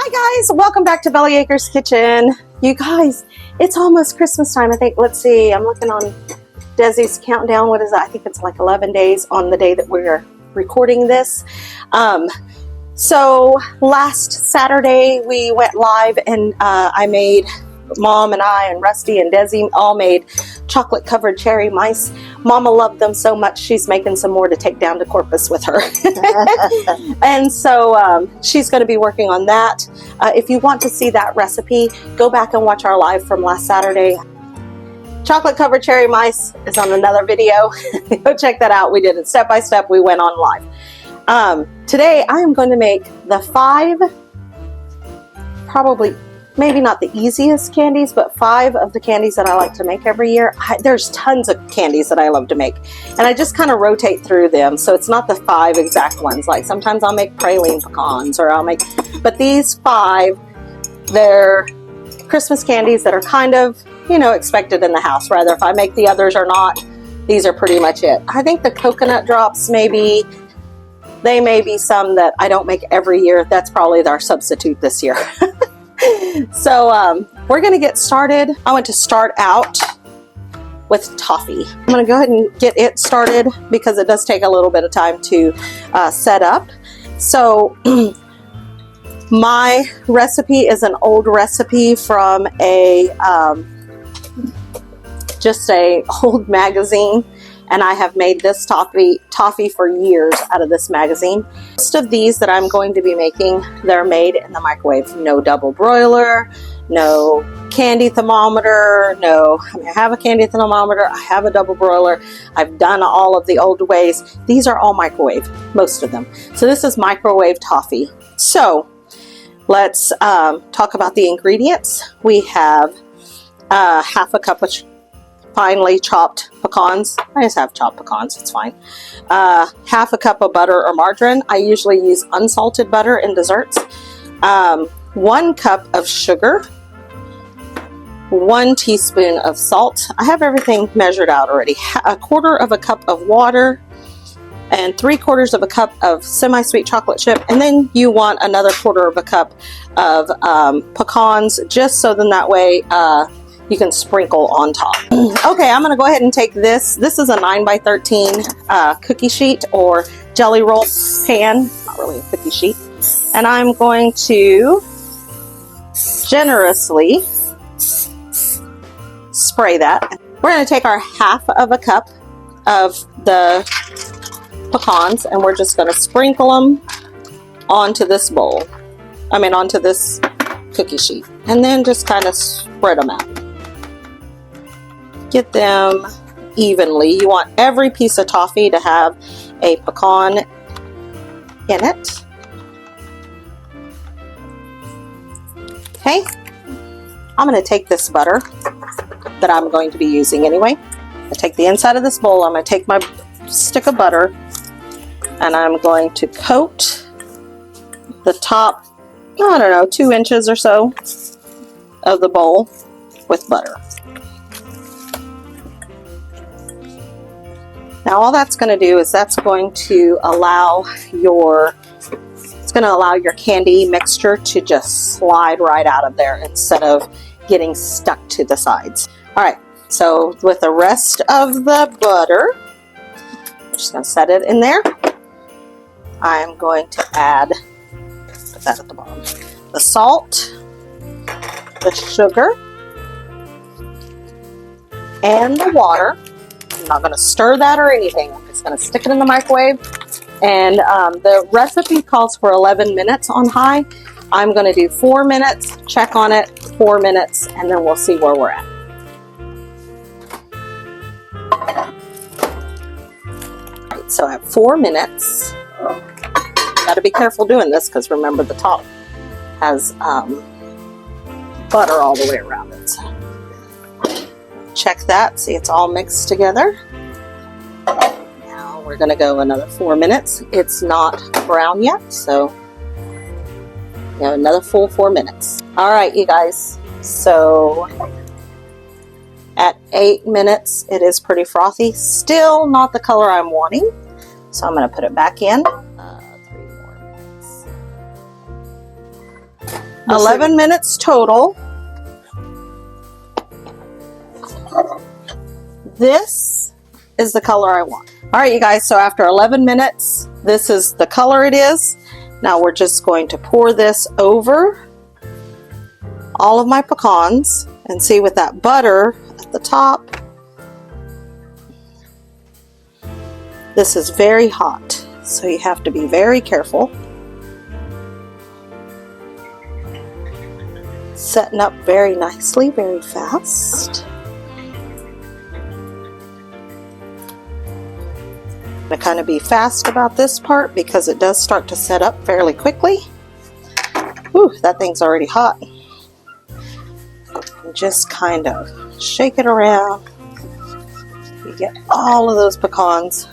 Hi guys, welcome back to Belly Acres Kitchen. You guys, it's almost Christmas time. I think, let's see, I'm looking on Desi's countdown. What is that? I think it's like 11 days on the day that we're recording this. So last Saturday we went live and I made, Mom and I and Rusty and Desi all made chocolate covered cherry mice. Mama loved them so much she's making some more to take down to Corpus with her. And so she's going to be working on that. If you want to see that recipe, go back and watch our live from last Saturday. Chocolate covered cherry mice is on another video. Go check that out. We did it step by step. We went on live. Today I am going to make the 5, probably maybe not the easiest candies, but 5 of the candies that I like to make every year. There's tons of candies that I love to make, and I just kind of rotate through them, so it's not the 5 exact ones. Like sometimes I'll make praline pecans, or I'll make, but these 5, they're Christmas candies that are kind of, you know, expected in the house. Rather if I make the others or not, these are pretty much it. I think the coconut drops, maybe they may be some that I don't make every year. That's probably our substitute this year. So we're going to get started. I want to start out with toffee. I'm going to go ahead and get it started because it does take a little bit of time to set up. So my recipe is an old recipe from a just a old magazine, and I have made this toffee for years out of this magazine. Most of these that I'm going to be making, they're made in the microwave. No double broiler, no candy thermometer, no, I mean, I have a candy thermometer, I have a double broiler, I've done all of the old ways. These are all microwave, most of them. So this is microwave toffee. So let's talk about the ingredients. We have half a cup of finely chopped pecans. I just have chopped pecans, it's fine. Half a cup of butter or margarine. I usually use unsalted butter in desserts. 1 cup of sugar. 1 teaspoon of salt. I have everything measured out already. 1/4 cup of water. And 3/4 cup of semi-sweet chocolate chip. And then you want another 1/4 cup of pecans, just so then that way you can sprinkle on top. Okay, I'm gonna go ahead and take this. This is a 9x13 cookie sheet or jelly roll pan, not really a cookie sheet. And I'm going to generously spray that. We're gonna take our 1/2 cup of the pecans and we're just gonna sprinkle them onto this bowl. I mean, onto this cookie sheet. And then just kind of spread them out. Get them evenly. You want every piece of toffee to have a pecan in it. Okay, I'm going to take this butter that I'm going to be using anyway. I take the inside of this bowl. I'm going to take my stick of butter and I'm going to coat the top, I don't know, 2 inches or so of the bowl with butter. Now all that's going to do is that's going to allow your, it's going to allow your candy mixture to just slide right out of there instead of getting stuck to the sides. All right, so with the rest of the butter, I'm just going to set it in there. I'm going to add, put that at the bottom, the salt, the sugar, and the water. I'm not going to stir that or anything. I'm just going to stick it in the microwave. And the recipe calls for 11 minutes on high. I'm going to do 4 minutes, check on it, 4 minutes, and then we'll see where we're at. All right, so I have 4 minutes. Got to be careful doing this because remember the top has butter all the way around it. So check that, see it's all mixed together. Now we're going to go another 4 minutes. It's not brown yet, so you know, another full 4 minutes. All right, you guys, so at 8 minutes it is pretty frothy. Still not the color I'm wanting, so I'm going to put it back in. 3 more minutes. 11 minutes total. This is the color I want. All right, you guys, so after 11 minutes, this is the color it is. Now we're just going to pour this over all of my pecans and see with that butter at the top. This is very hot, so you have to be very careful. Setting up very nicely, very fast. I'm going to kind of be fast about this part because it does start to set up fairly quickly. Whew, that thing's already hot. And just kind of shake it around. You get all of those pecans.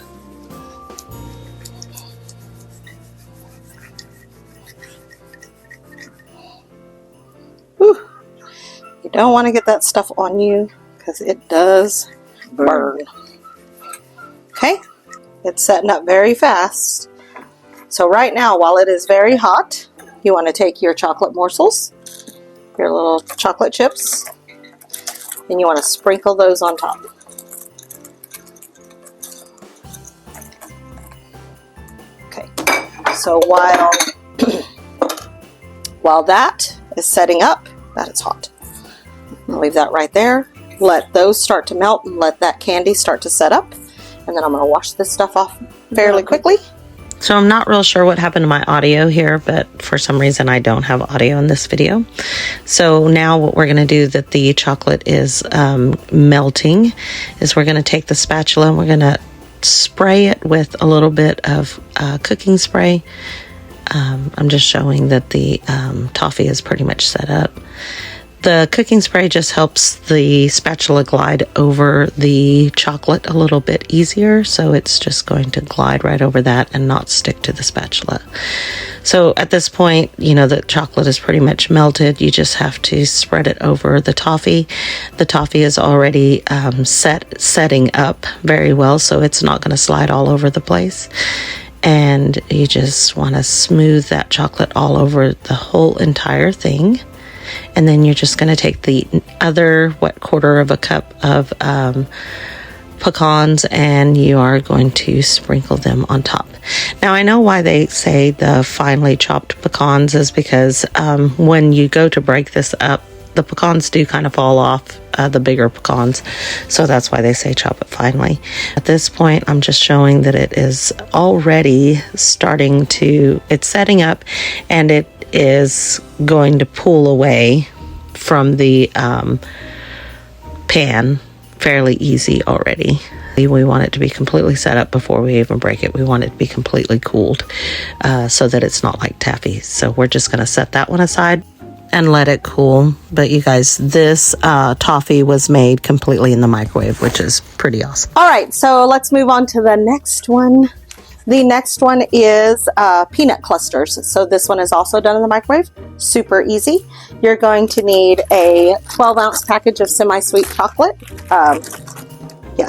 Whew. You don't want to get that stuff on you because it does burn. Okay? It's setting up very fast. So right now, while it is very hot, you want to take your chocolate morsels, your little chocolate chips, and you want to sprinkle those on top. Okay, so while that is setting up, that is hot. I'll leave that right there. Let those start to melt and let that candy start to set up. And then I'm going to wash this stuff off fairly quickly. So I'm not real sure what happened to my audio here, but for some reason I don't have audio in this video. So now what we're going to do that the chocolate is melting is we're going to take the spatula and we're going to spray it with a little bit of cooking spray. I'm just showing that the toffee is pretty much set up. The cooking spray just helps the spatula glide over the chocolate a little bit easier, so it's just going to glide right over that and not stick to the spatula. So at this point, you know, the chocolate is pretty much melted. You just have to spread it over the toffee. The toffee is already setting up very well, so it's not going to slide all over the place. And you just want to smooth that chocolate all over the whole entire thing. And then you're just going to take the other, quarter of a cup of pecans and you are going to sprinkle them on top. Now, I know why they say the finely chopped pecans is because when you go to break this up, the pecans do kind of fall off, the bigger pecans. So that's why they say chop it finely. At this point, I'm just showing that it is already starting to, it's setting up and it is going to pull away from the pan fairly easy already. We want it to be completely set up before we even break it. We want it to be completely cooled so that it's not like taffy. So we're just going to set that one aside and let it cool. But you guys, this toffee was made completely in the microwave, which is pretty awesome. All right, so let's move on to the next one. The next one is peanut clusters. So this one is also done in the microwave. Super easy. You're going to need a 12-ounce package of semi-sweet chocolate.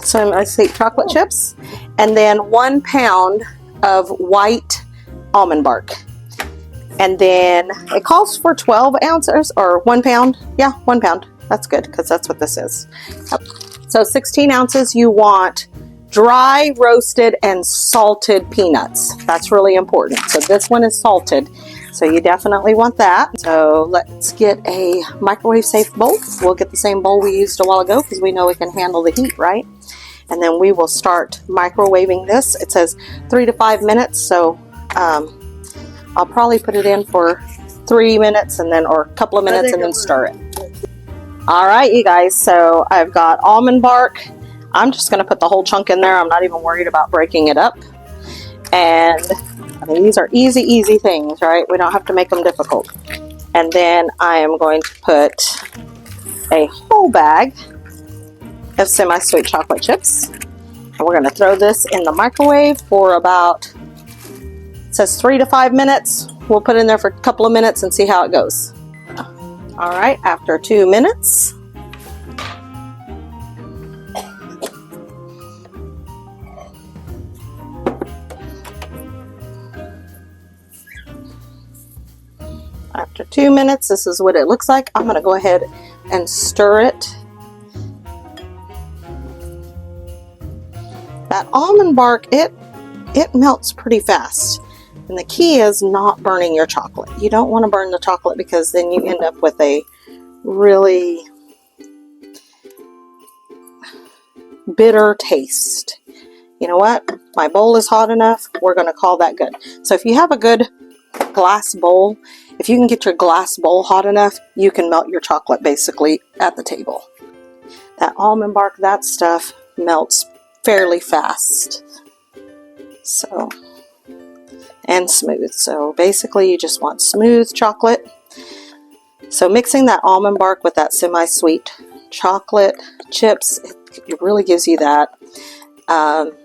Semi-sweet chocolate chips. And then 1 pound of white almond bark. And then it calls for 12 ounces or 1 pound. Yeah, 1 pound. That's good because that's what this is. Yep. So 16 ounces, you want dry, roasted, and salted peanuts. That's really important. So this one is salted. So you definitely want that. So let's get a microwave safe bowl. We'll get the same bowl we used a while ago because we know we can handle the heat, right? And then we will start microwaving this. It says 3 to 5 minutes. So I'll probably put it in for 3 minutes and then, or a couple of minutes and then stir it. All right, you guys. So I've got almond bark. I'm just going to put the whole chunk in there. I'm not even worried about breaking it up. And I mean, these are easy things, right? We don't have to make them difficult. And then I am going to put a whole bag of semi-sweet chocolate chips. And we're going to throw this in the microwave for about, it says 3 to 5 minutes. We'll put it in there for a couple of minutes and see how it goes. All right, after 2 minutes. After 2 minutes, this is what it looks like. I'm going to go ahead and stir it. That almond bark, it melts pretty fast. And the key is not burning your chocolate. You don't want to burn the chocolate because then you end up with a really bitter taste. You know what? My bowl is hot enough. We're going to call that good. So if you have a good glass bowl, if you can get your glass bowl hot enough, you can melt your chocolate basically at the table. That almond bark, that stuff melts fairly fast. So, and smooth. So basically you just want smooth chocolate. So mixing that almond bark with that semi-sweet chocolate chips, it really gives you that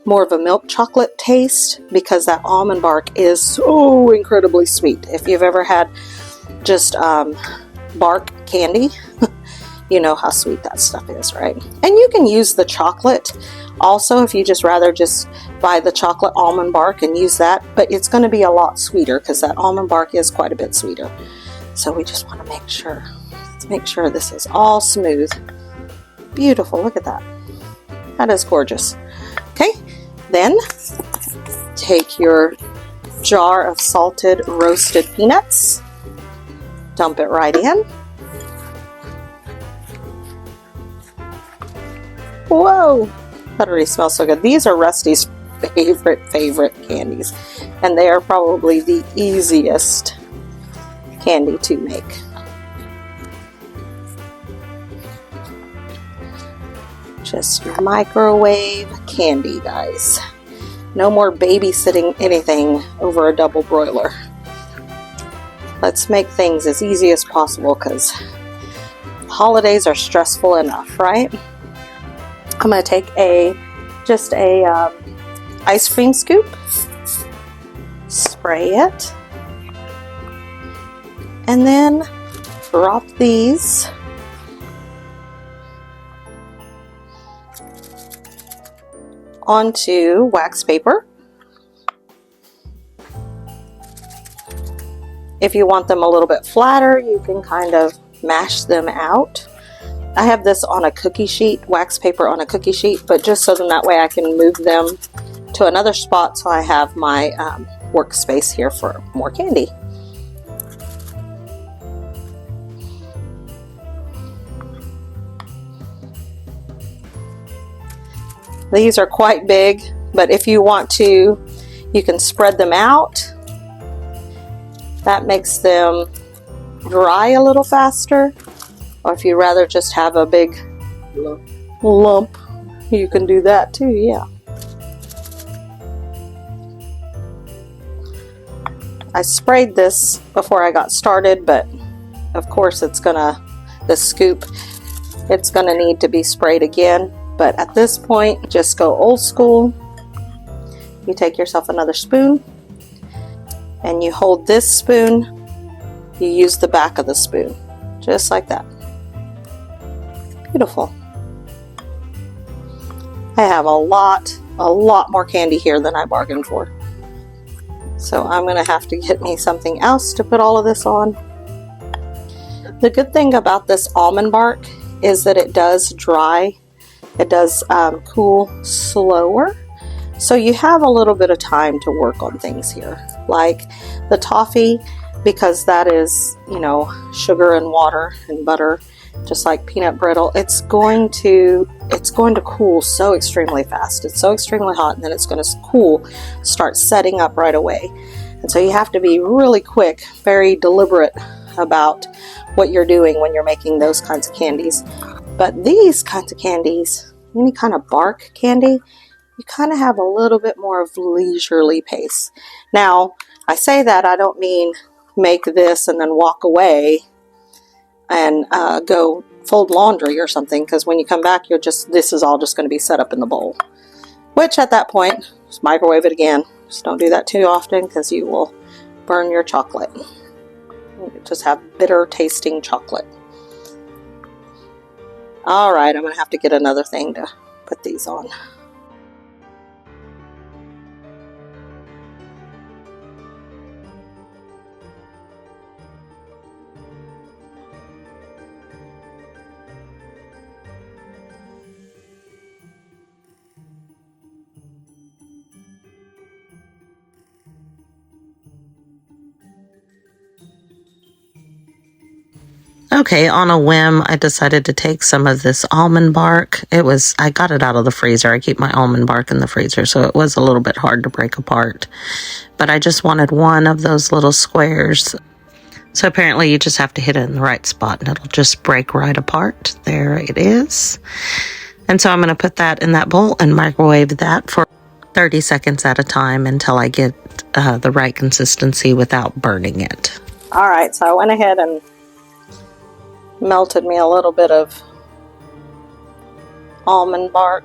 more of a milk chocolate taste, because that almond bark is so incredibly sweet. If you've ever had just bark candy, you know how sweet that stuff is, right? And you can use the chocolate also if you just rather just buy the chocolate almond bark and use that, but it's going to be a lot sweeter because that almond bark is quite a bit sweeter. So we just want to make sure, let's make sure this is all smooth. Beautiful, look at that. That is gorgeous. Okay, then take your jar of salted roasted peanuts, dump it right in. Whoa, that already smells so good. These are Rusty's favorite candies, and they are probably the easiest candy to make. Just microwave candy, guys. No more babysitting anything over a double broiler. Let's make things as easy as possible because holidays are stressful enough, right? I'm going to take just a ice cream scoop, spray it, and then drop these onto wax paper. If you want them a little bit flatter, you can kind of mash them out. I have this on a cookie sheet, wax paper on a cookie sheet, but just so that way I can move them to another spot so I have my workspace here for more candy. These are quite big, but if you want to, you can spread them out. That makes them dry a little faster. Or if you'd rather just have a big lump, you can do that too, yeah. I sprayed this before I got started, but of course it's gonna, the scoop, it's gonna need to be sprayed again. But at this point, just go old school. You take yourself another spoon and you hold this spoon, you use the back of the spoon, just like that. Beautiful. I have a lot more candy here than I bargained for. So I'm gonna have to get me something else to put all of this on. The good thing about this almond bark is that it does dry. It does cool slower, so you have a little bit of time to work on things here. Like the toffee, because that is, you know, sugar and water and butter, just like peanut brittle, it's going to cool so extremely fast. It's so extremely hot, and then it's going to cool, start setting up right away. And so you have to be really quick, very deliberate about what you're doing when you're making those kinds of candies. But these kinds of candies, any kind of bark candy, you kind of have a little bit more of leisurely pace. Now, I say that, I don't mean make this and then walk away and go fold laundry or something, because when you come back, this is all just going to be set up in the bowl. Which at that point, just microwave it again. Just don't do that too often because you will burn your chocolate. You just have bitter tasting chocolate. Alright, I'm going to have to get another thing to put these on. Okay, on a whim, I decided to take some of this almond bark. I got it out of the freezer. I keep my almond bark in the freezer, so it was a little bit hard to break apart. But I just wanted one of those little squares. So apparently you just have to hit it in the right spot and it'll just break right apart. There it is. And so I'm going to put that in that bowl and microwave that for 30 seconds at a time until I get the right consistency without burning it. All right, so I went ahead and melted me a little bit of almond bark.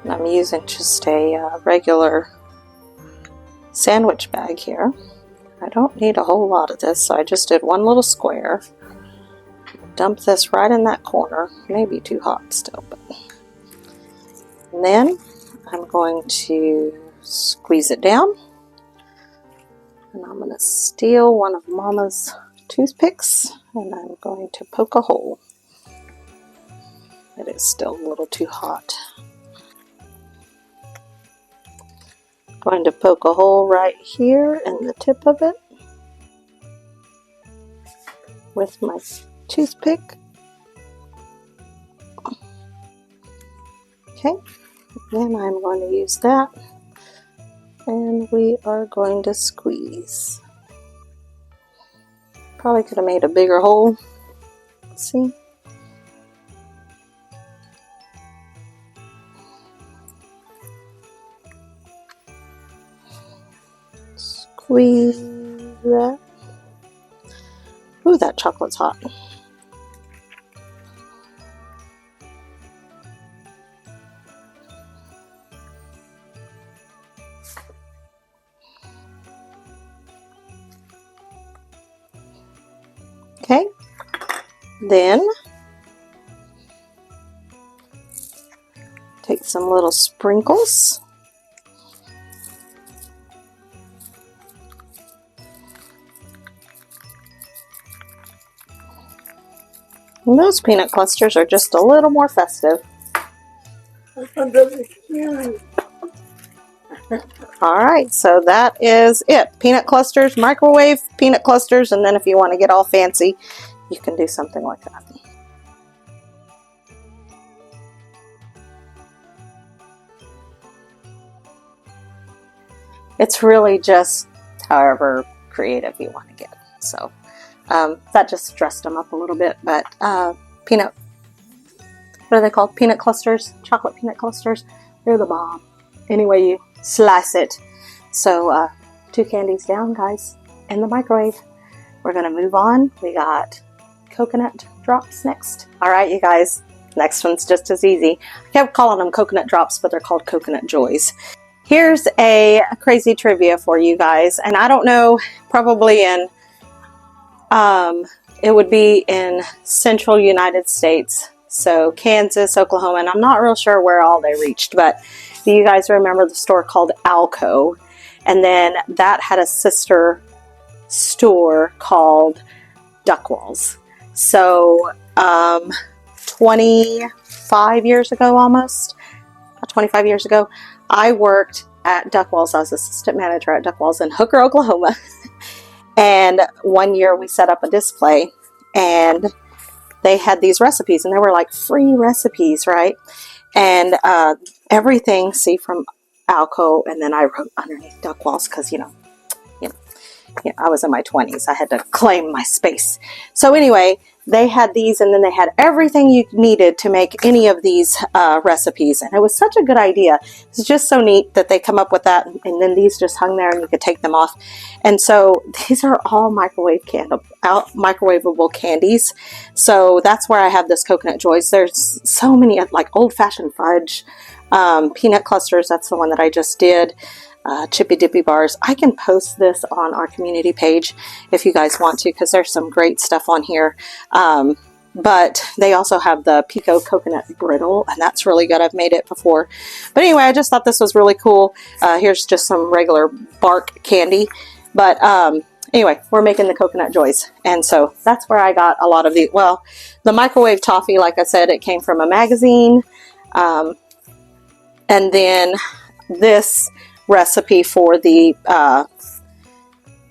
And I'm using just a regular sandwich bag here. I don't need a whole lot of this, so I just did one little square. Dump this right in that corner. Maybe too hot still, but. And then I'm going to squeeze it down. And I'm going to steal one of Mama's toothpicks and I'm going to poke a hole. It is still a little too hot. Going to poke a hole right here in the tip of it with my toothpick. Okay, then I'm going to use that and we are going to squeeze. Probably could have made a bigger hole. Let's see. Squeeze that. Ooh, that chocolate's hot. Okay, then take some little sprinkles. And those peanut clusters are just a little more festive. Alright, so that is it. Peanut clusters, microwave peanut clusters, and then if you want to get all fancy, you can do something like that. It's really just however creative you want to get. So that just dressed them up a little bit, but what are they called? Peanut clusters, chocolate peanut clusters. They're the bomb. Any way you slice it. So 2 candies down, guys, in the microwave. We're going to move on. We got coconut drops next. All right, you guys, next one's just as easy. I kept calling them coconut drops, but they're called coconut joys. Here's a crazy trivia for you guys, and I don't know, probably in it would be in central United States, so Kansas, Oklahoma, and I'm not real sure where all they reached, but do you guys remember the store called Alco? And then that had a sister store called Duckwalls. So 25 years ago, almost 25 years ago, I worked at Duckwalls. I was assistant manager at Duckwalls in Hooker, Oklahoma. And one year we set up a display and they had these recipes and they were like free recipes, right? And everything, see, from Alco, and then I wrote underneath Duckwalls because, you know, I was in my 20s. I had to claim my space. So anyway, they had these, and then they had everything you needed to make any of these recipes. And it was such a good idea. It's just so neat that they come up with that, and then these just hung there and you could take them off. And so these are all microwavable candies. So that's where I have this Coconut Joys. There's so many, like old-fashioned fudge, peanut clusters. That's the one that I just did. Chippy Dippy bars. I can post this on our community page if you guys want to, because there's some great stuff on here. But they also have the Pico coconut brittle, and that's really good. I've made it before. But anyway, I just thought this was really cool. Here's just some regular bark candy. But anyway, we're making the Coconut Joys. And so that's where I got a lot of the, well, the microwave toffee, like I said, it came from a magazine. And then this recipe for the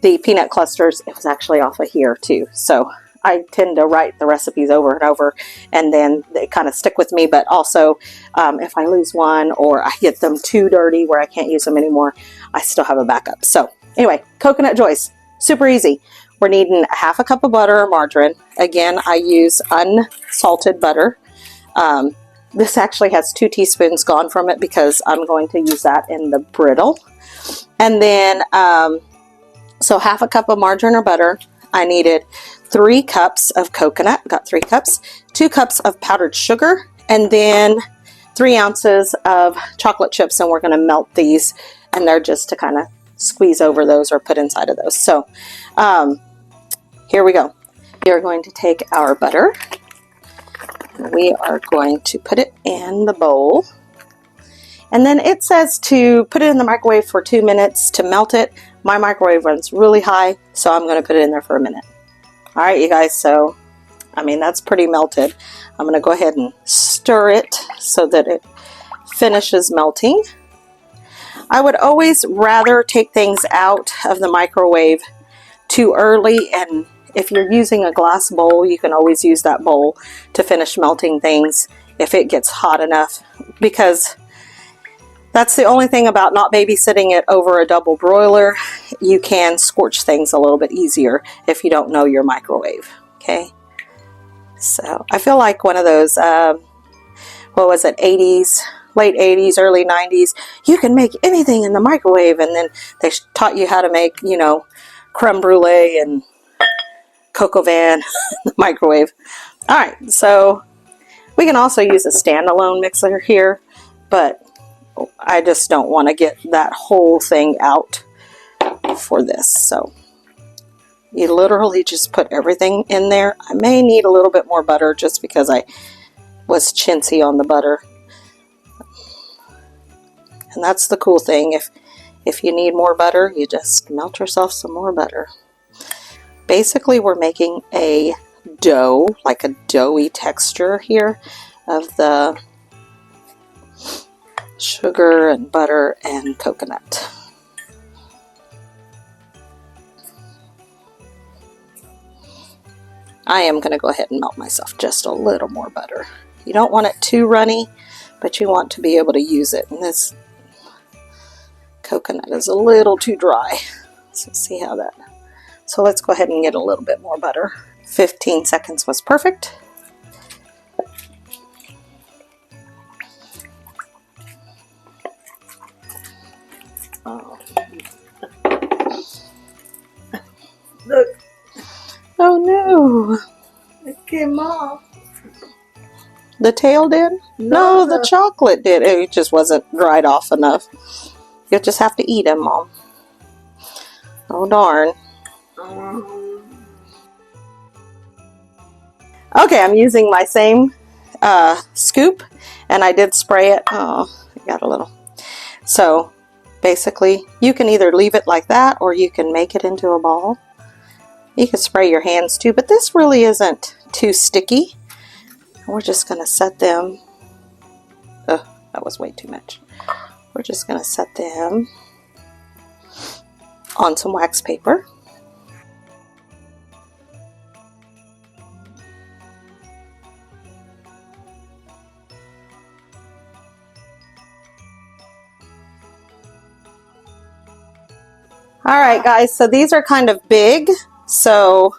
peanut clusters, it was actually off of here too. So I tend to write the recipes over and over, and then they kind of stick with me. But also, if I lose one or I get them too dirty where I can't use them anymore, I still have a backup. So anyway, coconut joys, super easy. We're needing half a cup of butter or margarine. Again, I use unsalted butter. This actually has 2 teaspoons gone from it because I'm going to use that in the brittle. And then, so half a cup of margarine or butter. I needed 3 cups of coconut, got 3 cups, 2 cups of powdered sugar, and then 3 ounces of chocolate chips. And we're going to melt these, and they're just to kind of squeeze over those or put inside of those. So here we go. We are going to take our butter. We are going to put it in the bowl. And then it says to put it in the microwave for 2 minutes to melt it. My microwave runs really high, so I'm going to put it in there for a minute. All right, you guys, so, I mean, that's pretty melted. I'm going to go ahead and stir it so that it finishes melting. I would always rather take things out of the microwave too early, and if you're using a glass bowl, you can always use that bowl to finish melting things if it gets hot enough, because that's the only thing about not babysitting it over a double broiler. You can scorch things a little bit easier if you don't know your microwave, okay? So I feel like one of those, what was it, 80s, late 80s, early 90s, you can make anything in the microwave, and then they taught you how to make, you know, creme brulee and cocoa van in the microwave. All right, so we can also use a standalone mixer here, but I just don't want to get that whole thing out for this. So you literally just put everything in there. I may need a little bit more butter just because I was chintzy on the butter. And that's the cool thing. If you need more butter, you just melt yourself some more butter. Basically, we're making a dough, like a doughy texture here of the sugar and butter and coconut. I am going to go ahead and melt myself just a little more butter. You don't want it too runny, but you want to be able to use it. And this coconut is a little too dry. So see how that... So let's go ahead and get a little bit more butter. 15 seconds was perfect. Oh. Look, Oh no! it came off. The tail did? No, the chocolate did. It just wasn't dried off enough. You'll just have to eat them, Mom. Oh darn. Okay, I'm using my same scoop, and I did spray it. Oh, I got a little. So basically, you can either leave it like that, or you can make it into a ball. You can spray your hands too, but this really isn't too sticky. We're just going to set them. Oh, that was way too much. We're just going to set them on some wax paper. Alright guys, so these are kind of big, so,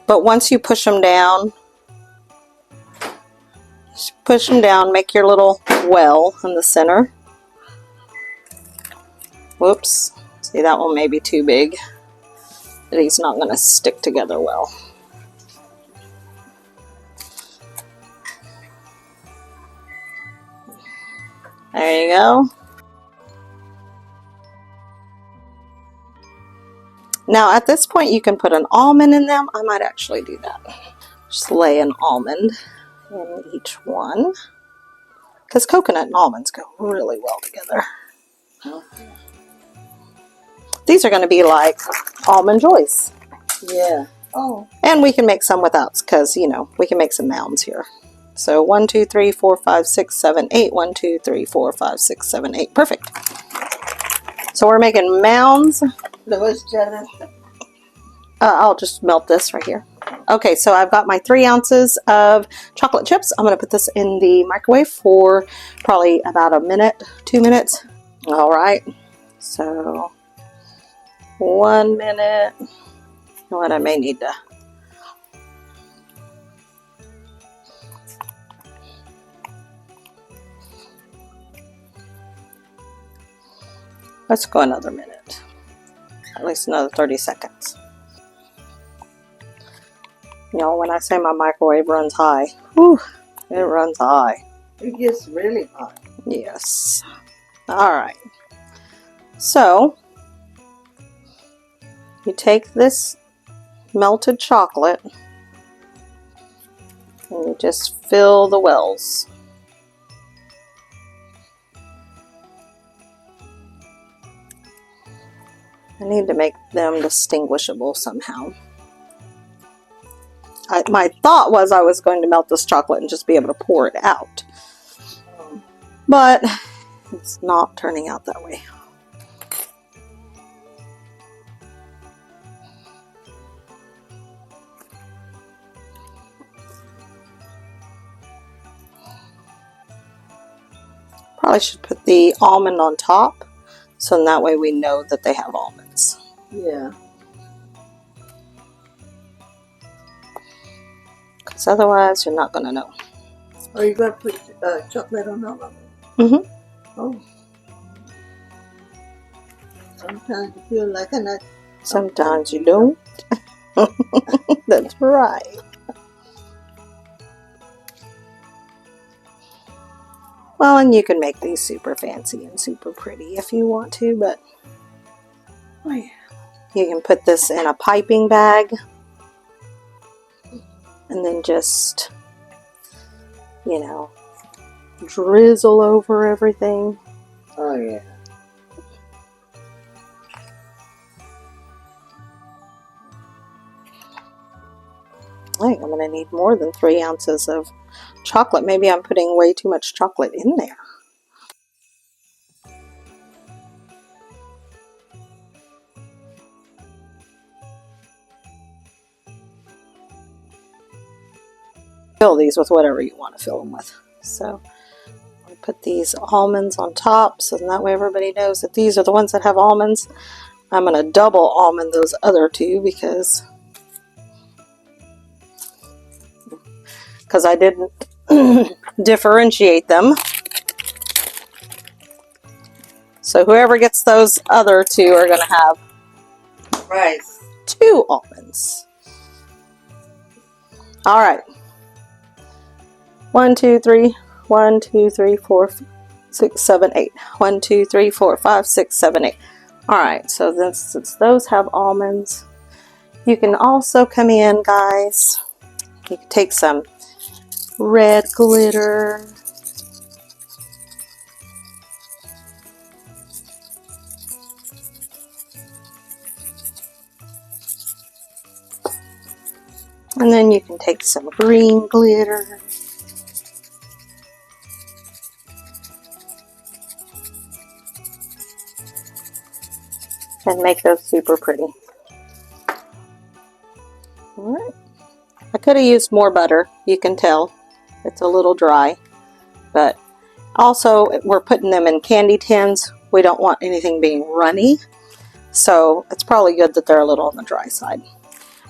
but once you push them down, make your little well in the center. Whoops, see that one may be too big. These not going to stick together well. There you go. Now at this point you can put an almond in them. I might actually do that. Just lay an almond in each one. Because coconut and almonds go really well together. These are going to be like almond joys. Yeah. Oh. And we can make some without, because, you know, we can make some mounds here. So 1, 2, 3, 4, 5, 6, 7, 8. 1, 2, 3, 4, 5, 6, 7, 8. Perfect. So we're making mounds. There was jealous. I'll just melt this right here. Okay, so I've got my 3 ounces of chocolate chips. I'm going to put this in the microwave for probably about a minute, 2 minutes. All right, so 1 minute. You know what, I may need to. Let's go another minute, at least another 30 seconds. You know, when I say my microwave runs high, whew, it runs high. It gets really hot. Yes. All right. So, you take this melted chocolate and you just fill the wells. I need to make them distinguishable somehow. My thought was I was going to melt this chocolate and just be able to pour it out. But it's not turning out that way. Probably should put the almond on top, so in that way we know that they have almonds. Yeah. Because otherwise you're not going to know. Oh, you got to put chocolate on all of them? Mm-hmm. Oh. Sometimes you feel like a nut. Sometimes you don't. That's right. Well, and you can make these super fancy and super pretty if you want to, but Oh, yeah. you can put this in a piping bag and then just, you know, drizzle over everything. Oh, yeah. I think I'm going to need more than 3 ounces of chocolate. Maybe I'm putting way too much chocolate in there. Fill these with whatever you want to fill them with. So I'll put these almonds on top, so that way everybody knows that these are the ones that have almonds. I'm going to double almond those other 2 because I didn't differentiate them. So whoever gets those other 2 are going to have Rice. 2 almonds. All right. 1, 2, 3. 1, 2, 3, 4, 6, 7, 8. 1, 2, 3, 4, 5, 6, 7, 8. All right. So then, since those have almonds, you can also come in, guys. You can take some red glitter. And then you can take some green glitter. And make those super pretty. Alright. I could have used more butter. You can tell it's a little dry. But also, we're putting them in candy tins. We don't want anything being runny. So it's probably good that they're a little on the dry side.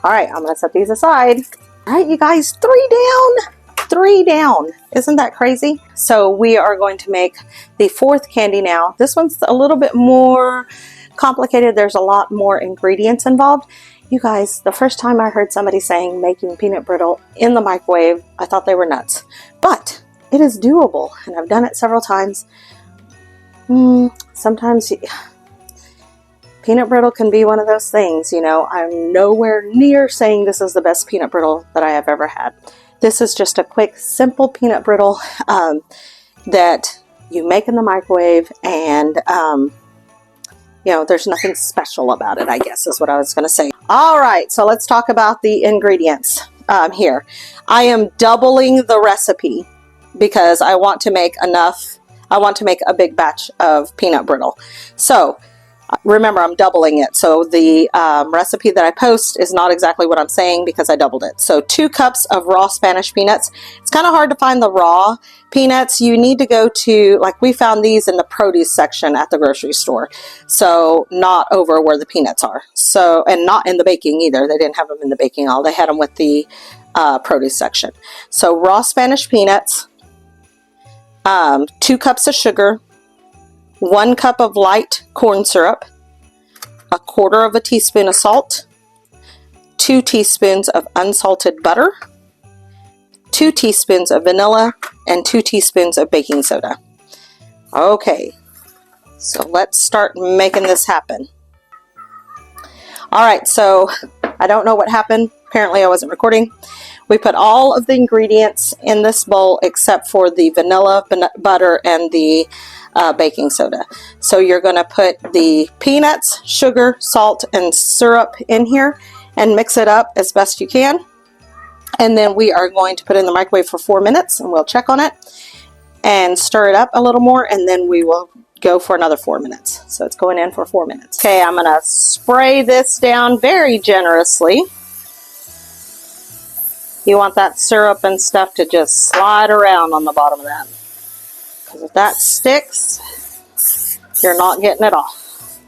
Alright, I'm going to set these aside. Alright, you guys, 3 down. 3 down. Isn't that crazy? So we are going to make the 4th candy now. This one's a little bit more complicated. There's a lot more ingredients involved. You guys, the first time I heard somebody saying making peanut brittle in the microwave, I thought they were nuts. But it is doable, and I've done it several times. Sometimes peanut brittle can be one of those things, you know. I'm nowhere near saying this is the best peanut brittle that I have ever had. This is just a quick, simple peanut brittle that you make in the microwave, and you know, there's nothing special about it, I guess is what I was going to say. All right, so let's talk about the ingredients here. I am doubling the recipe because I want to make enough. I want to make a big batch of peanut brittle. So Remember, I'm doubling it. So the recipe that I post is not exactly what I'm saying because I doubled it. So 2 cups of raw Spanish peanuts. It's kind of hard to find the raw peanuts. You need to go to, like we found these in the produce section at the grocery store. So not over where the peanuts are. So, and not in the baking either. They didn't have them in the baking aisle. They had them with the produce section. So raw Spanish peanuts, 2 cups of sugar, 1 cup of light corn syrup, 1/4 of a teaspoon of salt, 2 teaspoons of unsalted butter, 2 teaspoons of vanilla, and 2 teaspoons of baking soda. Okay, so let's start making this happen. Alright, so I don't know what happened. Apparently I wasn't recording. We put all of the ingredients in this bowl except for the vanilla, butter, and the baking soda. So you're going to put the peanuts, sugar, salt, and syrup in here and mix it up as best you can. And then we are going to put it in the microwave for 4 minutes, and we'll check on it and stir it up a little more, and then we will go for another 4 minutes. So it's going in for 4 minutes. Okay, I'm going to spray this down very generously. You want that syrup and stuff to just slide around on the bottom of that. Because if that sticks, you're not getting it off.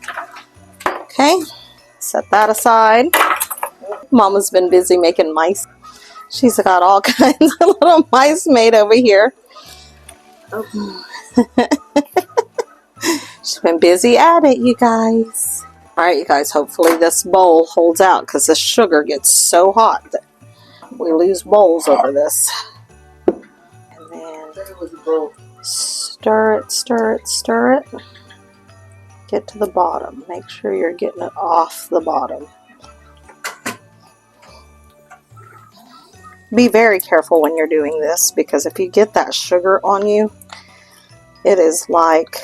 Okay, set that aside. Mama's been busy making mice. She's got all kinds of little mice made over here. She's been busy at it, you guys. Alright, you guys, hopefully this bowl holds out because the sugar gets so hot that we lose bowls over this. And then stir it, stir it, stir it. Get to the bottom. Make sure you're getting it off the bottom. Be very careful when you're doing this, because if you get that sugar on you, it is like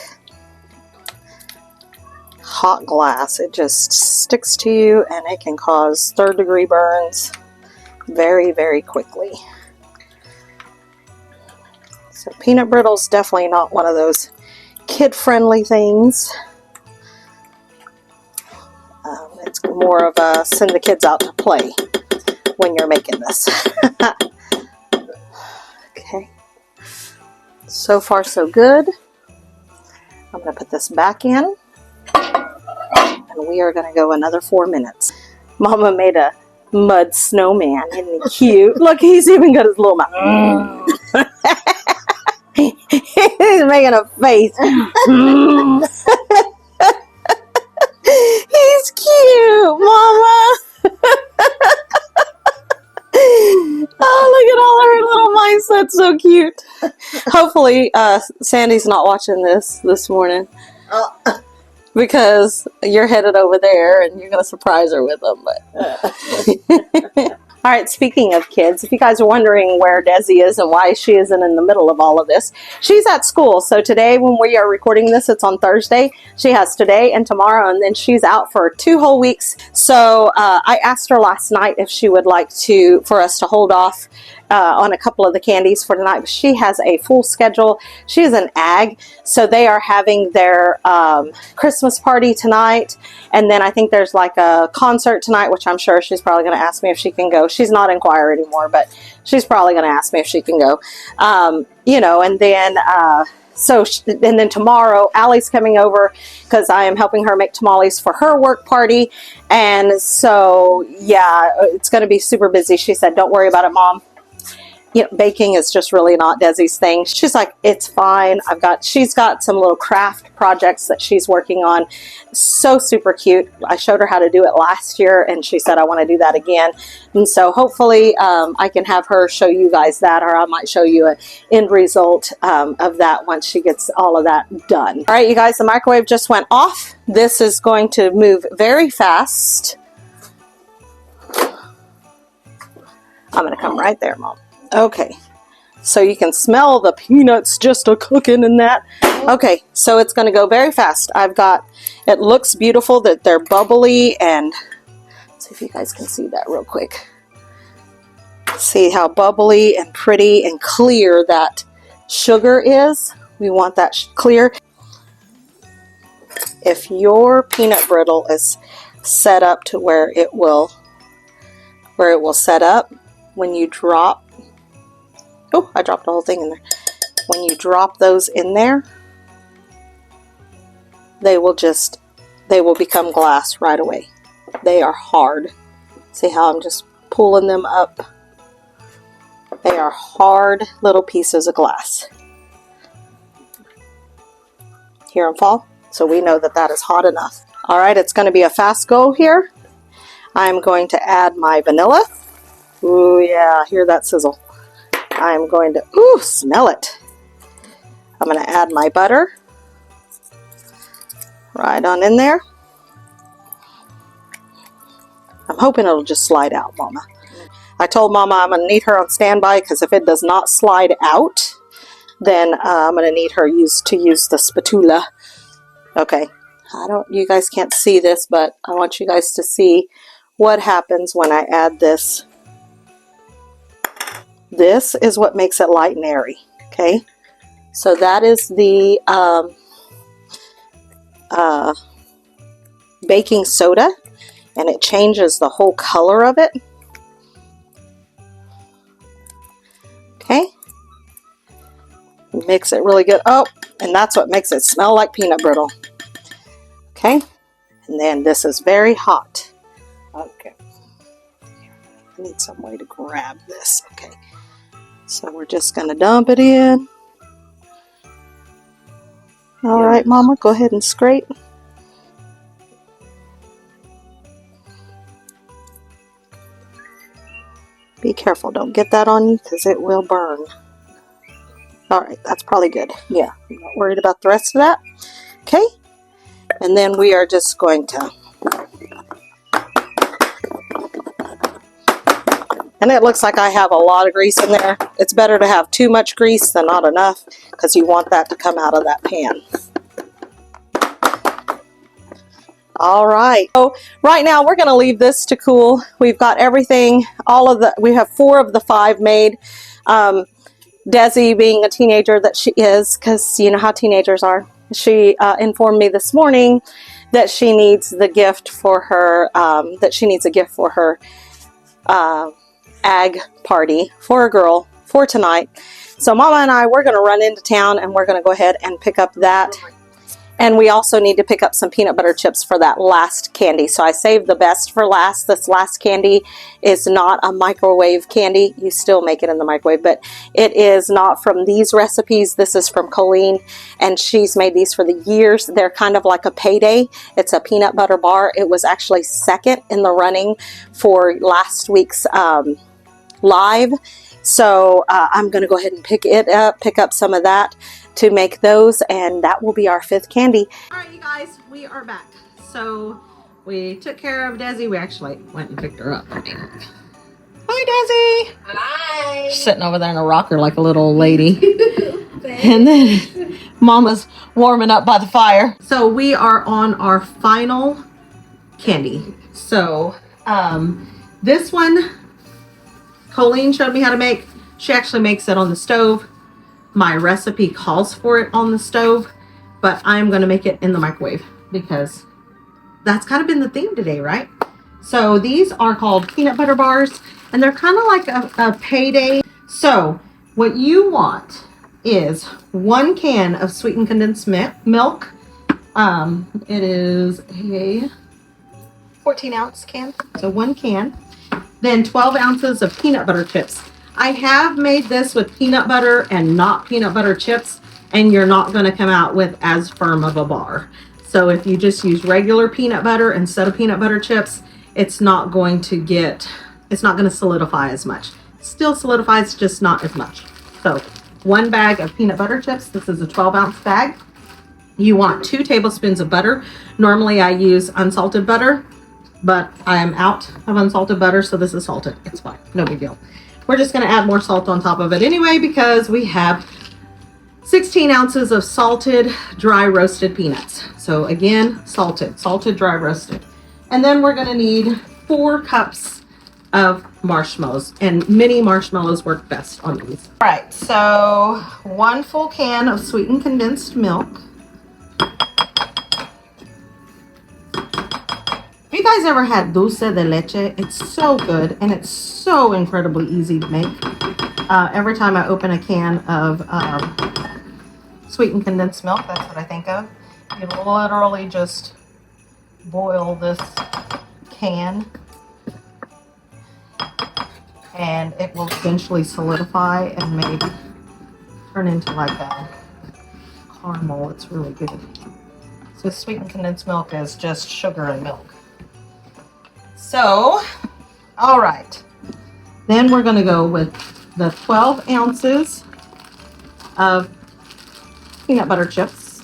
hot glass. It just sticks to you and it can cause 3rd-degree burns very, very quickly. So peanut brittle is definitely not one of those kid-friendly things. It's more of a send the kids out to play when you're making this. Okay. So far so good. I'm going to put this back in. And we are going to go another 4 minutes. Mama made a mud snowman. Isn't he cute? Look, he's even got his little mouth. He's making a face. He's cute, Mama. Oh, look at all our little mice. That's so cute. Hopefully, Sandy's not watching this morning. Because you're headed over there and you're going to surprise her with them. But Alright, speaking of kids, if you guys are wondering where Desi is and why she isn't in the middle of all of this, she's at school. So today when we are recording this, it's on Thursday. She has today and tomorrow, and then she's out for 2 whole weeks. So I asked her last night if she would like for us to hold off on a couple of the candies for tonight. But she has a full schedule. She is an ag, so they are having their Christmas party tonight, and then I think there's like a concert tonight, which I'm sure she's probably going to ask me if she can go. She's not in choir anymore, but she's probably going to ask me if she can go. You know, and then and then tomorrow Allie's coming over because I am helping her make tamales for her work party, and so yeah, it's going to be super busy. She said, "Don't worry about it, Mom. You know, baking is just really not Desi's thing." She's like, "It's fine. She's got some little craft projects that she's working on." So super cute. I showed her how to do it last year, and she said, "I want to do that again." And so hopefully I can have her show you guys that, or I might show you an end result of that once she gets all of that done. All right, you guys, the microwave just went off. This is going to move very fast. I'm going to come right there, Mom. Okay, so you can smell the peanuts just a-cooking in that. Okay, so it's going to go very fast. It looks beautiful that they're bubbly, and let's see if you guys can see that real quick. See how bubbly and pretty and clear that sugar is? We want that clear. if your peanut brittle is set up to where it will set up when you drop, oh, I dropped the whole thing in there. When you drop those in there, they will become glass right away. They are hard. See how I'm just pulling them up? They are hard little pieces of glass. Hear them fall? So we know that that is hot enough. All right, it's going to be a fast go here. I'm going to add my vanilla. Ooh, yeah, hear that sizzle. I'm going to, ooh, smell it. I'm going to add my butter right on in there. I'm hoping it'll just slide out, Mama. I told Mama I'm going to need her on standby because if it does not slide out, then I'm going to need her to use the spatula. Okay, you guys can't see this, but I want you guys to see what happens when I add this. This is what makes it light and airy, okay? So that is the baking soda, and it changes the whole color of it. Okay, mix it really good. Oh, and that's what makes it smell like peanut brittle. Okay, and then this is very hot. Okay, I need some way to grab this. Okay, so we're just going to dump it in. All right, Mama, go ahead and scrape. Be careful, don't get that on you because it will burn. All right, that's probably good. Yeah, I'm not worried about the rest of that. Okay, and then we are just going to, and it looks like I have a lot of grease in there. It's better to have too much grease than not enough because you want that to come out of that pan. All right, so right now we're going to leave this to cool. We've got everything, we have 4 of the 5 made. Desi, being a teenager that she is, because you know how teenagers are, she informed me this morning that she needs the gift for her, ag party for a girl for tonight. So Mama and I, we're going to run into town and we're going to go ahead and pick up that. And we also need to pick up some peanut butter chips for that last candy. So I saved the best for last. This last candy is not a microwave candy. You still make it in the microwave, but it is not from these recipes. This is from Colleen, and she's made these for the years. They're kind of like a payday. It's a peanut butter bar. It was actually second in the running for last week's live. So I'm going to go ahead and pick up some of that to make those, and that will be our 5th candy. All right, you guys, we are back. So we took care of Desi. We actually went and picked her up. Hi, Desi. Hi. She's sitting over there in a rocker like a little old lady. And then Mama's warming up by the fire. So we are on our final candy. So this one, Colleen showed me how to make. She actually makes it on the stove. My recipe calls for it on the stove, but I'm going to make it in the microwave because that's kind of been the theme today, right? So these are called peanut butter bars, and they're kind of like a payday. So what you want is 1 can of sweetened condensed milk. It is a 14-ounce can, so 1 can. Then 12 ounces of peanut butter chips. I have made this with peanut butter and not peanut butter chips, and you're not going to come out with as firm of a bar. So if you just use regular peanut butter instead of peanut butter chips, it's not going to solidify as much. Still solidifies, just not as much. So 1 bag of peanut butter chips. This is a 12-ounce bag. You want 2 tablespoons of butter. Normally I use unsalted butter, but I am out of unsalted butter, so this is salted. It's fine, no big deal. We're just going to add more salt on top of it anyway because we have 16 ounces of salted, dry roasted peanuts. So again, salted, dry roasted. And then we're going to need 4 cups of marshmallows, and mini marshmallows work best on these. All right, so 1 full can of sweetened condensed milk. guys ever had dulce de leche? It's so good and it's so incredibly easy to make. Every time I open a can of sweetened condensed milk, that's what I think of. You literally just boil this can and it will eventually solidify and maybe turn into like a caramel. It's really good. So sweetened condensed milk is just sugar and milk. So, all right. Then we're going to go with the 12 ounces of peanut butter chips.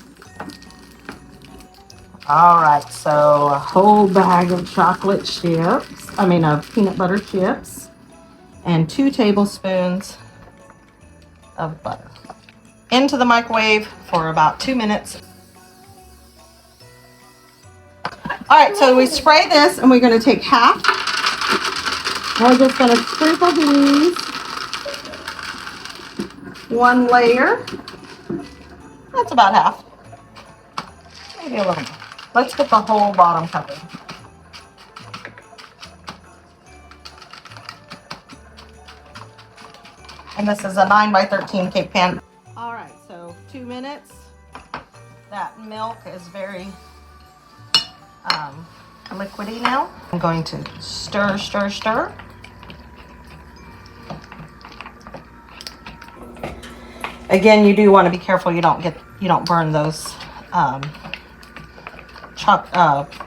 All right, so a whole bag of chocolate chips, of peanut butter chips, and 2 tablespoons of butter. Into the microwave for about 2 minutes. All right, so we spray this and we're going to take half. We're just going to sprinkle these. 1 layer. That's about half. Maybe a little more. Let's get the whole bottom covered. And this is a 9 by 13 cake pan. All right, so 2 minutes. That milk is very liquidy now. I'm going to stir, stir, stir. Again, you do want to be careful you don't burn those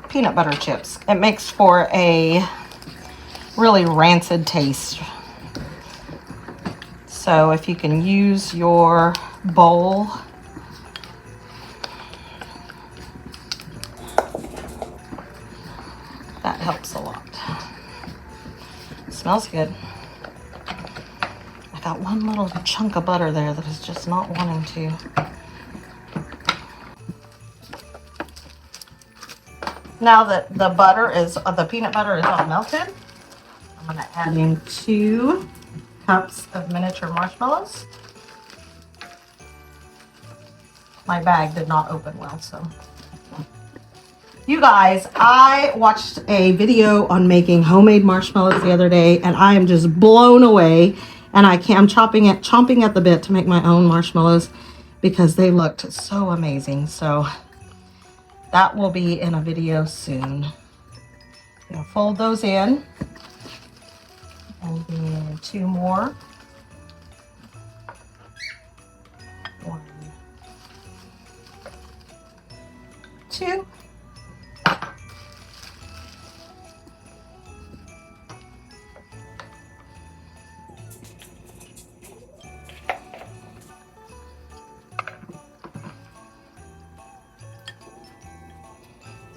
peanut butter chips. It makes for a really rancid taste. So if you can use your bowl that helps a lot. It smells good. I got one little chunk of butter there that is just not wanting to. Now that the peanut butter is all melted, I'm going to add in 2 cups of miniature marshmallows. My bag did not open well, so. You guys, I watched a video on making homemade marshmallows the other day, and I am just blown away. And I'm chomping at the bit to make my own marshmallows because they looked so amazing. So that will be in a video soon. Fold those in, and then 2 more. 1, 2.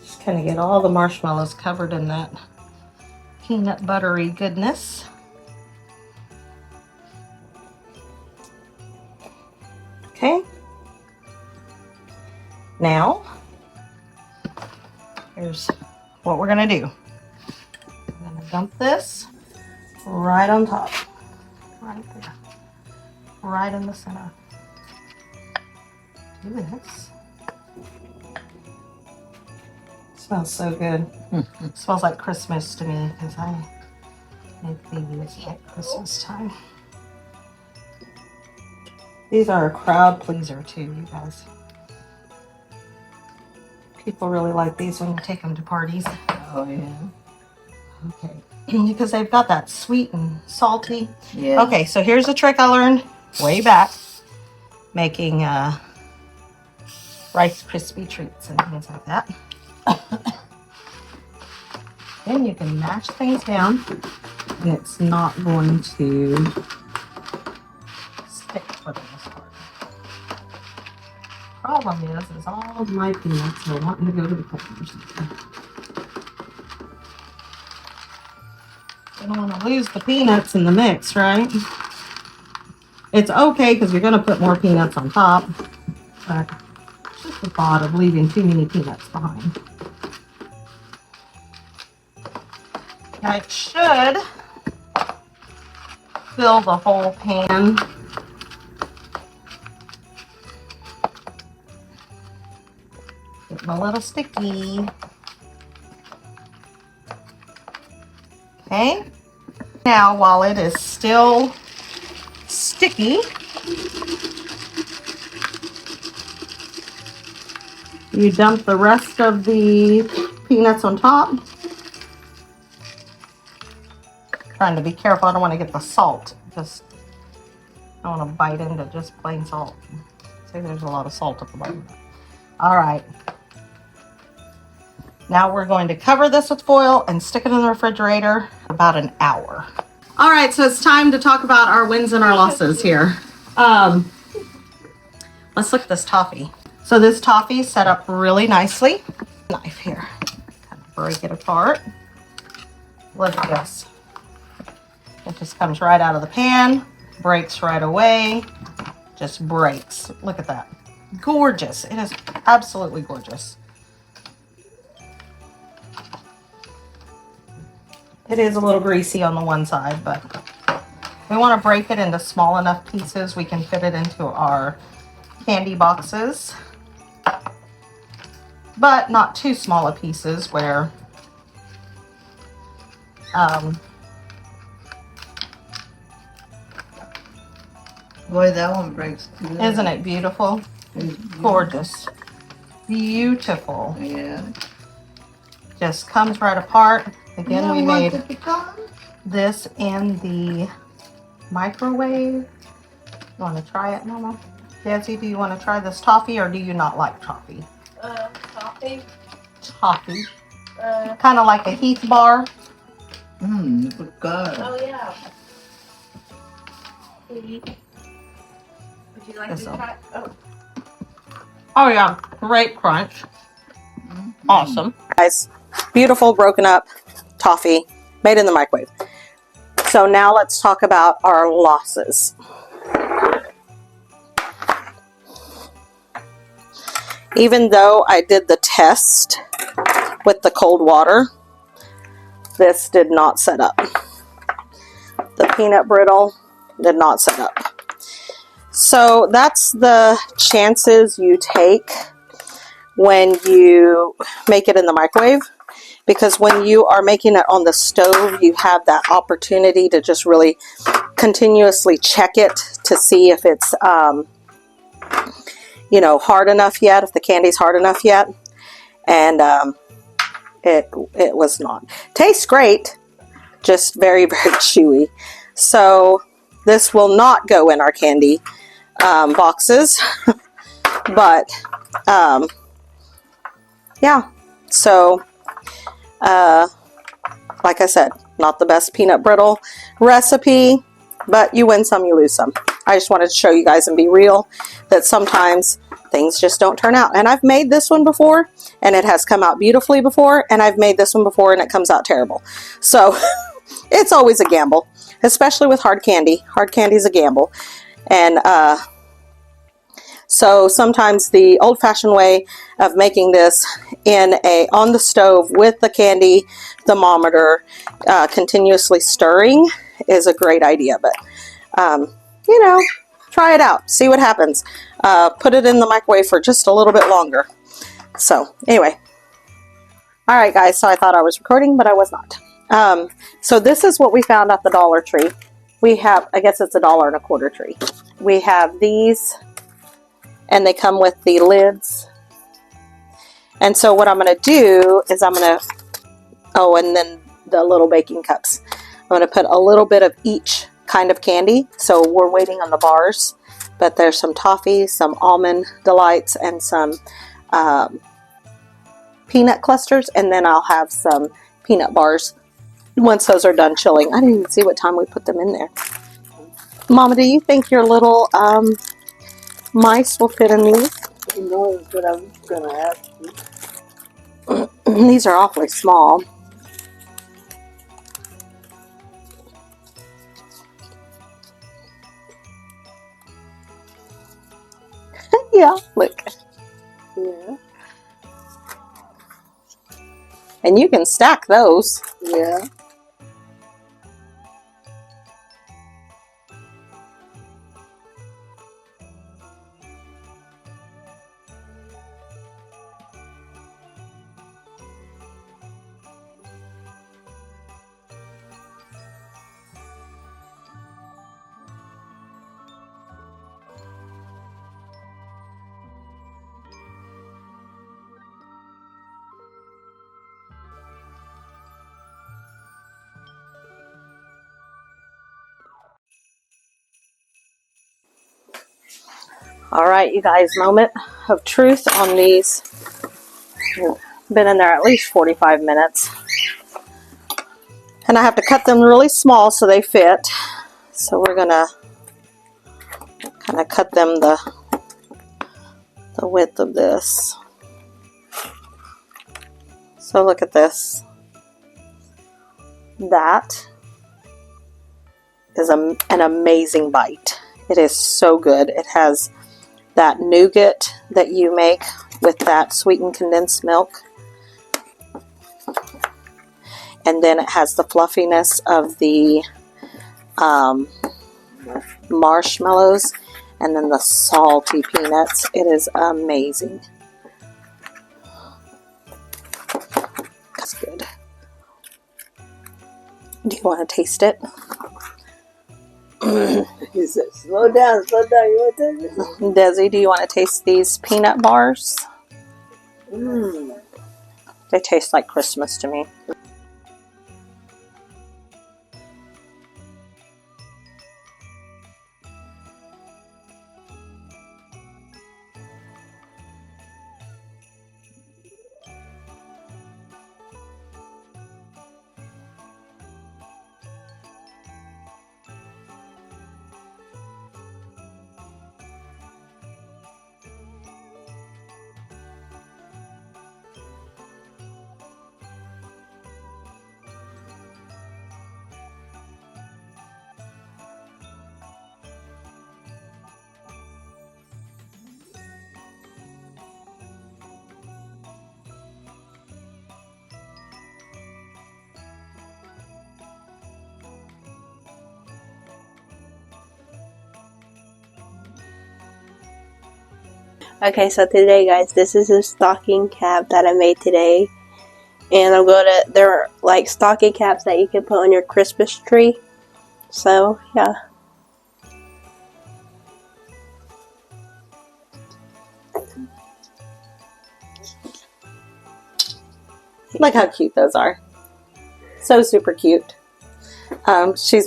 Just kind of get all the marshmallows covered in that peanut buttery goodness. Okay. Now, here's what we're going to do. I'm going to dump this right on top. Right there. Right in the center. Do this. Smells so good. It smells like Christmas to me because I make these at Christmas time. These are a crowd pleaser too, you guys. People really like these when you take them to parties. Oh, yeah. Okay. Because they've got that sweet and salty. Yeah. Okay, so here's a trick I learned way back. Making Rice Krispie treats and things like that. Then you can mash things down and it's not going to stick for the most part. Problem is all of my peanuts are wanting to go to the cookies. You don't want to lose the peanuts in the mix, right? It's okay because you're going to put more peanuts on top, but it's just the thought of leaving too many peanuts behind. Now it should fill the whole pan. Getting a little sticky. Okay. Now, while it is still sticky, you dump the rest of the peanuts on top. Trying to be careful, I don't want to get the salt. Just, I want to bite into just plain salt. See, there's a lot of salt at the bottom. All right. Now we're going to cover this with foil and stick it in the refrigerator for about an hour. All right, so it's time to talk about our wins and our losses here. Let's look at this toffee. So this toffee is set up really nicely. Knife here, kind of break it apart. Look at this. It just comes right out of the pan, breaks right away, just breaks. Look at that. Gorgeous. It is absolutely gorgeous. It is a little greasy on the one side, but we want to break it into small enough pieces we can fit it into our candy boxes, but not too small of pieces where Boy, that one breaks good. isn't it beautiful? Gorgeous. Beautiful. Yeah. Just comes right apart. Again, You we want made the pecan? this in the microwave. You want to try it, Mama? Desi, do you want to try this toffee or do you not like toffee? Toffee. Toffee. Kind of like a Heath bar. The pecan. Oh yeah. Would you like This to one. try? Oh. Oh yeah, great crunch. Awesome. Guys, beautiful broken up toffee made in the microwave. So now let's talk about our losses. Even though I did the test with the cold water, this did not set up. The peanut brittle did not set up. So that's the chances you take when you make it in the microwave, because when you are making it on the stove, you have that opportunity to just really continuously check it to see if it's you know, hard enough yet, if the candy's hard enough yet. And it was not. Tastes great, just very, very chewy. So this will not go in our candy boxes. But yeah, so like I said, not the best peanut brittle recipe, but you win some, you lose some. I just wanted to show you guys and be real that sometimes things just don't turn out. And I've made this one before and it has come out beautifully before, and I've made this one before and it comes out terrible. So it's always a gamble, especially with hard candy. Hard candy is a gamble. And so sometimes the old-fashioned way of making this on the stove with the candy thermometer, continuously stirring, is a great idea. But you know, try it out, see what happens. Put it in the microwave for just a little bit longer. So anyway, all right, guys. So I thought I was recording, but I was not. So this is what we found at the Dollar Tree. We have, I guess it's $1.25 tree. We have these. And they come with the lids. And so what I'm going to do is I'm going to, oh, and then the little baking cups. I'm going to put a little bit of each kind of candy. So we're waiting on the bars, but there's some toffee, some almond delights, and some peanut clusters. And then I'll have some peanut bars once those are done chilling. I didn't even see what time we put them in there. Mama, do you think your little mice will fit in these? You know what I was going to ask you. These are awfully small. Yeah, look. Yeah. And you can stack those. Yeah. All right, you guys, moment of truth on these. Been in there at least 45 minutes. And I have to cut them really small so they fit. So we're gonna kind of cut them the width of this. So look at this. That is an amazing bite. It is so good. It has that nougat that you make with that sweetened condensed milk. And then it has the fluffiness of the marshmallows and then the salty peanuts. It is amazing. That's good. Do you want to taste it? He said, slow down, slow down. You want to taste it? Desi, do you want to taste these peanut bars? They taste like Christmas to me. Okay, so today, guys, this is a stocking cap that I made today. And they're like stocking caps that you can put on your Christmas tree. So, yeah. Look how cute those are. So super cute.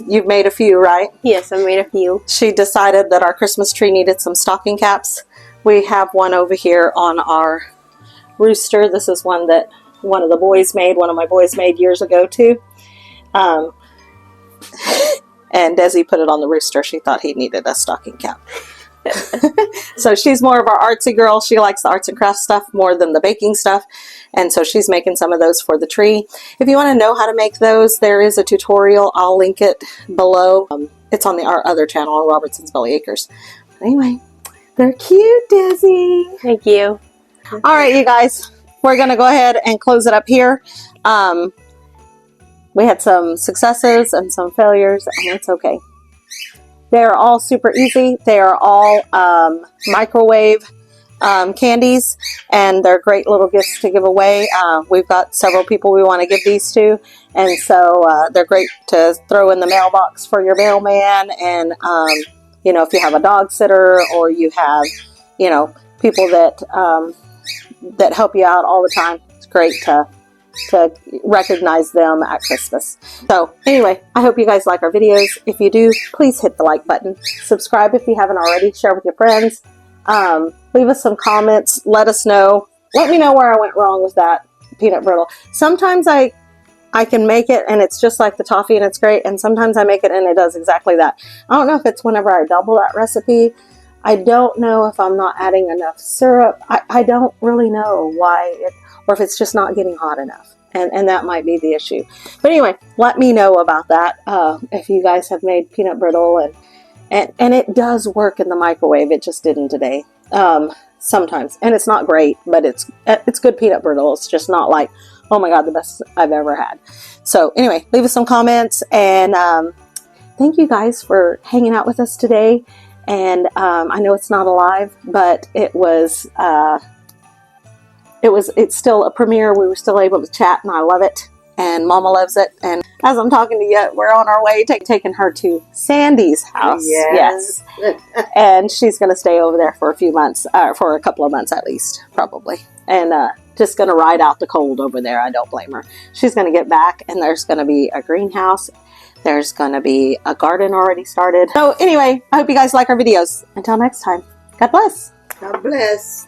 You've made a few, right? Yes, I made a few. She decided that our Christmas tree needed some stocking caps. We have one over here on our rooster. This is one that one of the boys made, one of my boys made years ago too. And Desi put it on the rooster. She thought he needed a stocking cap. So she's more of our artsy girl. She likes the arts and crafts stuff more than the baking stuff. And so she's making some of those for the tree. If you want to know how to make those, there is a tutorial. I'll link it below. It's on our other channel on Robertson's Belly Acres. Anyway, they're cute, Desi. Thank you. All right, you guys, we're going to go ahead and close it up here. We had some successes and some failures, and it's okay. They're all super easy. They are all microwave candies, and they're great little gifts to give away. We've got several people we want to give these to, and so they're great to throw in the mailbox for your mailman. And you know, if you have a dog sitter or you have, you know, people that that help you out all the time, it's great to recognize them at Christmas. So anyway, I hope you guys like our videos. If you do, please hit the like button. Subscribe if you haven't already. Share with your friends. Leave us some comments. Let us know. Let me know where I went wrong with that peanut brittle. Sometimes I can make it and it's just like the toffee and it's great. And sometimes I make it and it does exactly that. I don't know if it's whenever I double that recipe. I don't know if I'm not adding enough syrup. I don't really know why or if it's just not getting hot enough. And that might be the issue. But anyway, let me know about that. If you guys have made peanut brittle and it does work in the microwave. It just didn't today. Sometimes. And it's not great, but it's good peanut brittle. It's just not like, oh my God, the best I've ever had. So anyway, leave us some comments, and thank you guys for hanging out with us today. And I know it's not live, but it's still a premiere. We were still able to chat, and I love it. And Mama loves it. And as I'm talking to you, we're on our way taking her to Sandy's house. Yes. And she's going to stay over there for a few months, for a couple of months at least, probably. And just going to ride out the cold over there. I don't blame her. She's going to get back, and there's going to be a greenhouse. There's going to be a garden already started. So anyway, I hope you guys like our videos. Until next time. God bless. God bless.